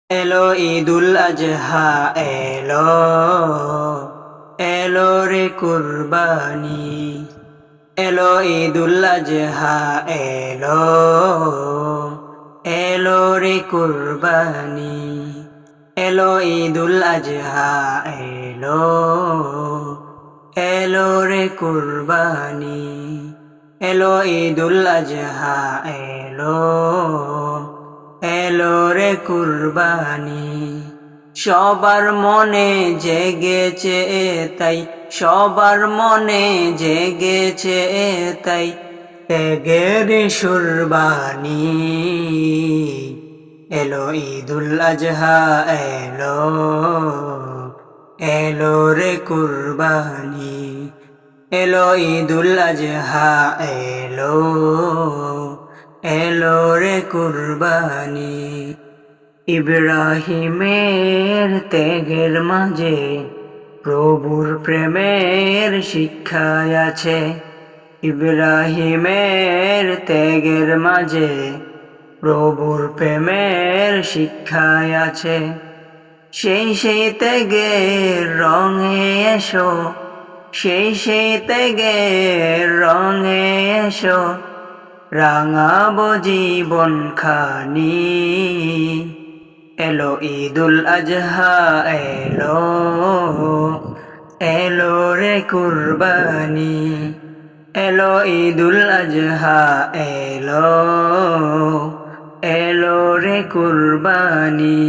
এলো ঈদুল আজহা এলো, এলো রে কুরবানি। এলো ঈদুল আজহা এলো, এলো রে কুরবানি। এলো ঈদুল আজহা এলো, এলো রে কুরবানি। এলো ঈদুল আজহা এলো, এলো রে কুরবানি। সবার মনে জেগেছে তাই, সবার মনে জেগেছে তাই, ত্যাগের সুরবানি। এলো ঈদুল আজহা এলো, এলো রে কুরবানি। এলো ঈদুল আজহা এলো, এলো রে কুরবানি। ইব্রাহিমের ত্যাগের মাঝে প্রভুর প্রেমের শিক্ষা আছে। ইব্রাহিমের ত্যাগের মাঝে প্রভুর প্রেমের শিক্ষা আছে। সেই ত্যাগের রঙে এসো, সেই ত্যাগের রঙে এসো, রাঙাবো জীবন খানি। এলো ঈদুল আজহা এলো, এলো রে কুরবানি। এলো ঈদুল আজহা এলো, এলো রে কুরবানি।